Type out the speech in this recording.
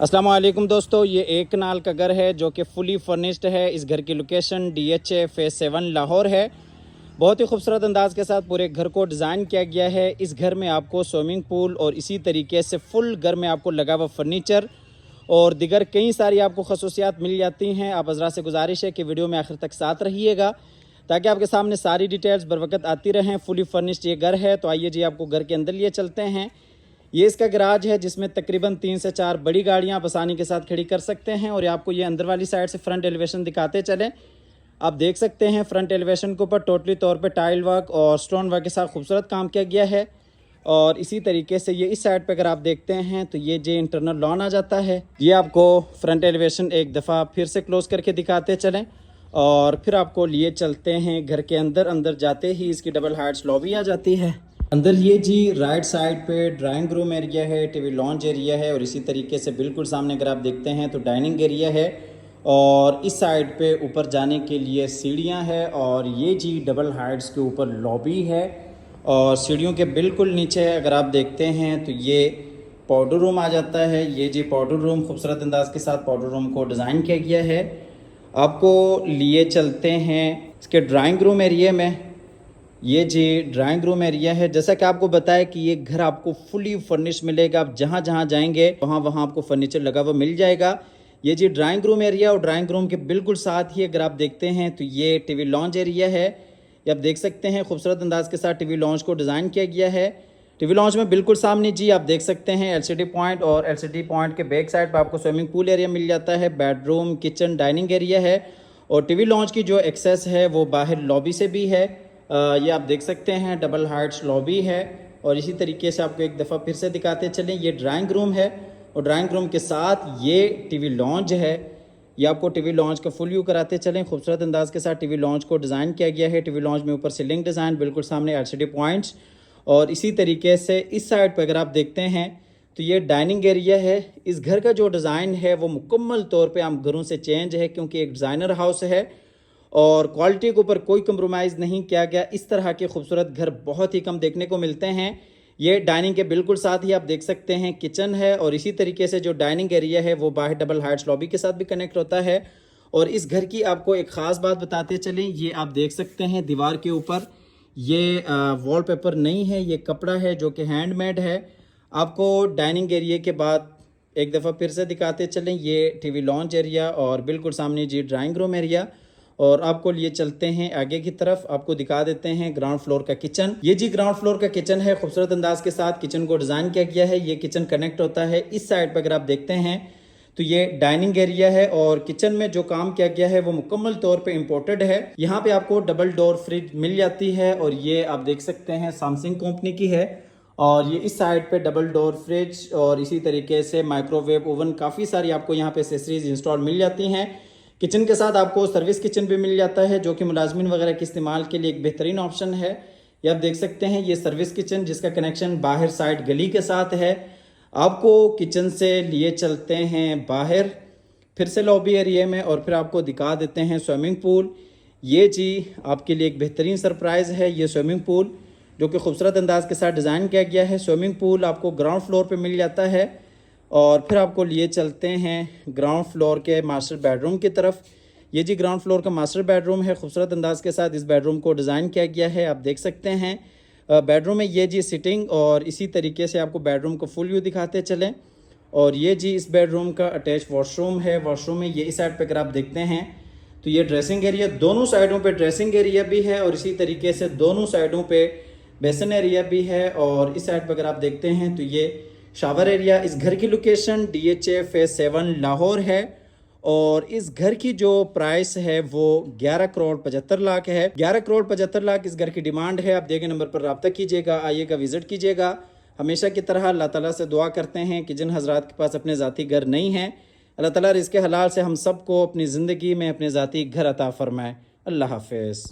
अस्सलाम वालेकुम दोस्तों, ये एक कनाल का घर है जो कि फुली फर्निश्ड है। इस घर की लोकेशन DHA फेज़ 7 लाहौर है। बहुत ही खूबसूरत अंदाज के साथ पूरे घर को डिज़ाइन किया गया है। इस घर में आपको स्विमिंग पूल और इसी तरीके से फुल घर में आपको लगा हुआ फर्नीचर और दिगर कई सारी आपको खसूसियात मिल जाती हैं। आप हज़रात से गुजारिश है कि वीडियो में आखिर तक साथ रहिएगा ताकि आपके सामने सारी डिटेल्स बर वक्त आती रहें। फुली फर्निश्ड ये घर है। तो आइए जी, आपको घर के अंदर लिए चलते हैं। ये इसका गराज है जिसमें तकरीबन 3 से 4 बड़ी गाड़ियां आप आसानी के साथ खड़ी कर सकते हैं। और आपको ये अंदर वाली साइड से फ्रंट एलिवेशन दिखाते चलें। आप देख सकते हैं फ्रंट एलिवेशन के ऊपर टोटली तौर पे टाइल वर्क और स्टोन वर्क के साथ खूबसूरत काम किया गया है। और इसी तरीके से ये इस साइड पे अगर आप देखते हैं तो ये जो इंटरनल लॉन आ जाता है। ये आपको फ्रंट एलिवेशन एक दफ़ा फिर से क्लोज करके दिखाते चलें और फिर आपको लिए चलते हैं घर के अंदर। अंदर जाते ही इसकी डबल हाइट्स लॉबी आ जाती है। अंदर ये जी राइट साइड पे ड्राइंग रूम एरिया है, टीवी लॉन्च एरिया है और इसी तरीके से बिल्कुल सामने अगर आप देखते हैं तो डाइनिंग एरिया है। और इस साइड पे ऊपर जाने के लिए सीढ़ियां हैं और ये जी डबल हाइट्स के ऊपर लॉबी है। और सीढ़ियों के बिल्कुल नीचे अगर आप देखते हैं तो ये पाउडर रूम आ जाता है। ये जी पाउडर रूम खूबसूरत अंदाज के साथ पाउडर रूम को डिज़ाइन किया गया है। आपको लिए चलते हैं इसके ड्राइंग रूम एरिया में। ये जी ड्राइंग रूम एरिया है। जैसा कि आपको बताया कि ये घर आपको फुली फर्निश मिलेगा। आप जहाँ जहाँ जाएंगे वहाँ वहाँ आपको फर्नीचर लगा हुआ मिल जाएगा। ये जी ड्राइंग रूम एरिया और ड्राइंग रूम के बिल्कुल साथ ही अगर आप देखते हैं तो ये टीवी लॉन्च एरिया है। ये आप देख सकते हैं खूबसूरत अंदाज के साथ टीवी लॉन्च को डिज़ाइन किया गया है। टीवी लॉन्च में बिल्कुल सामने जी आप देख सकते हैं LCD पॉइंट और LCD पॉइंट के बैक साइड पर आपको स्विमिंग पूल एरिया मिल जाता है। बेडरूम, किचन, डाइनिंग एरिया है। और टीवी लॉन्च की जो एक्सेस है वो बाहर लॉबी से भी है। ये आप देख सकते हैं डबल हाइट्स लॉबी है। और इसी तरीके से आपको एक दफ़ा फिर से दिखाते चलें, ये ड्राइंग रूम है और ड्राइंग रूम के साथ ये टीवी लॉन्च है। ये आपको टीवी लॉन्च का फुल व्यू कराते चलें। खूबसूरत अंदाज के साथ टीवी लॉन्च को डिज़ाइन किया गया है। टीवी लॉन्च में ऊपर सीलिंग डिज़ाइन, बिल्कुल सामने LCD पॉइंट्स। और इसी तरीके से इस साइड पर अगर आप देखते हैं तो ये डाइनिंग एरिया है। इस घर का जो डिज़ाइन है वो मुकम्मल तौर पे आम घरों से चेंज है क्योंकि एक डिज़ाइनर हाउस है और क्वालिटी के ऊपर कोई कंप्रोमाइज़ नहीं किया गया। इस तरह के खूबसूरत घर बहुत ही कम देखने को मिलते हैं। ये डाइनिंग के बिल्कुल साथ ही आप देख सकते हैं किचन है और इसी तरीके से जो डाइनिंग एरिया है वो बाहर डबल हाइट्स लॉबी के साथ भी कनेक्ट होता है। और इस घर की आपको एक ख़ास बात बताते चलें, ये आप देख सकते हैं दीवार के ऊपर ये वॉलपेपर नहीं है, ये कपड़ा है जो कि हैंडमेड है। आपको डाइनिंग एरिया के बाद एक दफ़ा फिर से दिखाते चलें, ये टीवी लॉन्च एरिया और बिल्कुल सामने जी ड्राइंग रूम एरिया। और आपको लिए चलते हैं आगे की तरफ, आपको दिखा देते हैं ग्राउंड फ्लोर का किचन। ये जी ग्राउंड फ्लोर का किचन है। खूबसूरत अंदाज के साथ किचन को डिज़ाइन किया गया है। ये किचन कनेक्ट होता है इस साइड पर अगर आप देखते हैं तो ये डाइनिंग एरिया है और किचन में जो काम किया गया है वो मुकम्मल तौर पे इम्पोर्टेड है। यहाँ पे आपको डबल डोर फ्रिज मिल जाती है और ये आप देख सकते हैं सैमसंग कंपनी की है। और ये इस साइड पे डबल डोर फ्रिज और इसी तरीके से माइक्रोवेव ओवन, काफ़ी सारी आपको यहाँ पे एसेसरीज इंस्टॉल मिल जाती हैं। किचन के साथ आपको सर्विस किचन भी मिल जाता है जो कि मुलाजमिन वगैरह के इस्तेमाल के लिए एक बेहतरीन ऑप्शन है। ये आप देख सकते हैं ये सर्विस किचन जिसका कनेक्शन बाहर साइड गली के साथ है। आपको किचन से लिए चलते हैं बाहर फिर से लॉबी एरिया में और फिर आपको दिखा देते हैं स्विमिंग पूल। ये जी आपके लिए एक बेहतरीन सरप्राइज़ है। ये स्विमिंग पूल जो कि खूबसूरत अंदाज के साथ डिज़ाइन किया गया है। स्विमिंग पूल आपको ग्राउंड फ्लोर पे मिल जाता है। और फिर आपको लिए चलते हैं ग्राउंड फ्लोर के मास्टर बेडरूम की तरफ। ये जी ग्राउंड फ्लोर का मास्टर बेडरूम है। खूबसूरत अंदाज के साथ इस बेडरूम को डिज़ाइन किया गया है। आप देख सकते हैं बेडरूम में ये जी सिटिंग और इसी तरीके से आपको बेडरूम को फुल व्यू दिखाते चलें। और ये जी इस बेडरूम का अटैच वॉशरूम है। वॉशरूम में ये इस साइड पर अगर आप देखते हैं तो ये ड्रेसिंग एरिया, दोनों साइडों पे ड्रेसिंग एरिया भी है और इसी तरीके से दोनों साइडों पे बेसन एरिया भी है। और इस साइड पर अगर आप देखते हैं तो ये शावर एरिया। इस घर की लोकेशन DHA फेज़ 7 लाहौर है और इस घर की जो प्राइस है वो 11 करोड़ 75 लाख है। 11 करोड़ 75 लाख इस घर की डिमांड है। आप दिए गए नंबर पर रब्ता कीजिएगा, आइएगा, विजिट कीजिएगा। हमेशा की तरह अल्लाह ताला से दुआ करते हैं कि जिन हजरात के पास अपने ज़ाती घर नहीं हैं, अल्लाह ताला रिज़्क़ हलाल से हम सबको अपनी ज़िंदगी में अपने ज़ाती घर अता फ़रमाए। अल्लाह हाफ़िज़।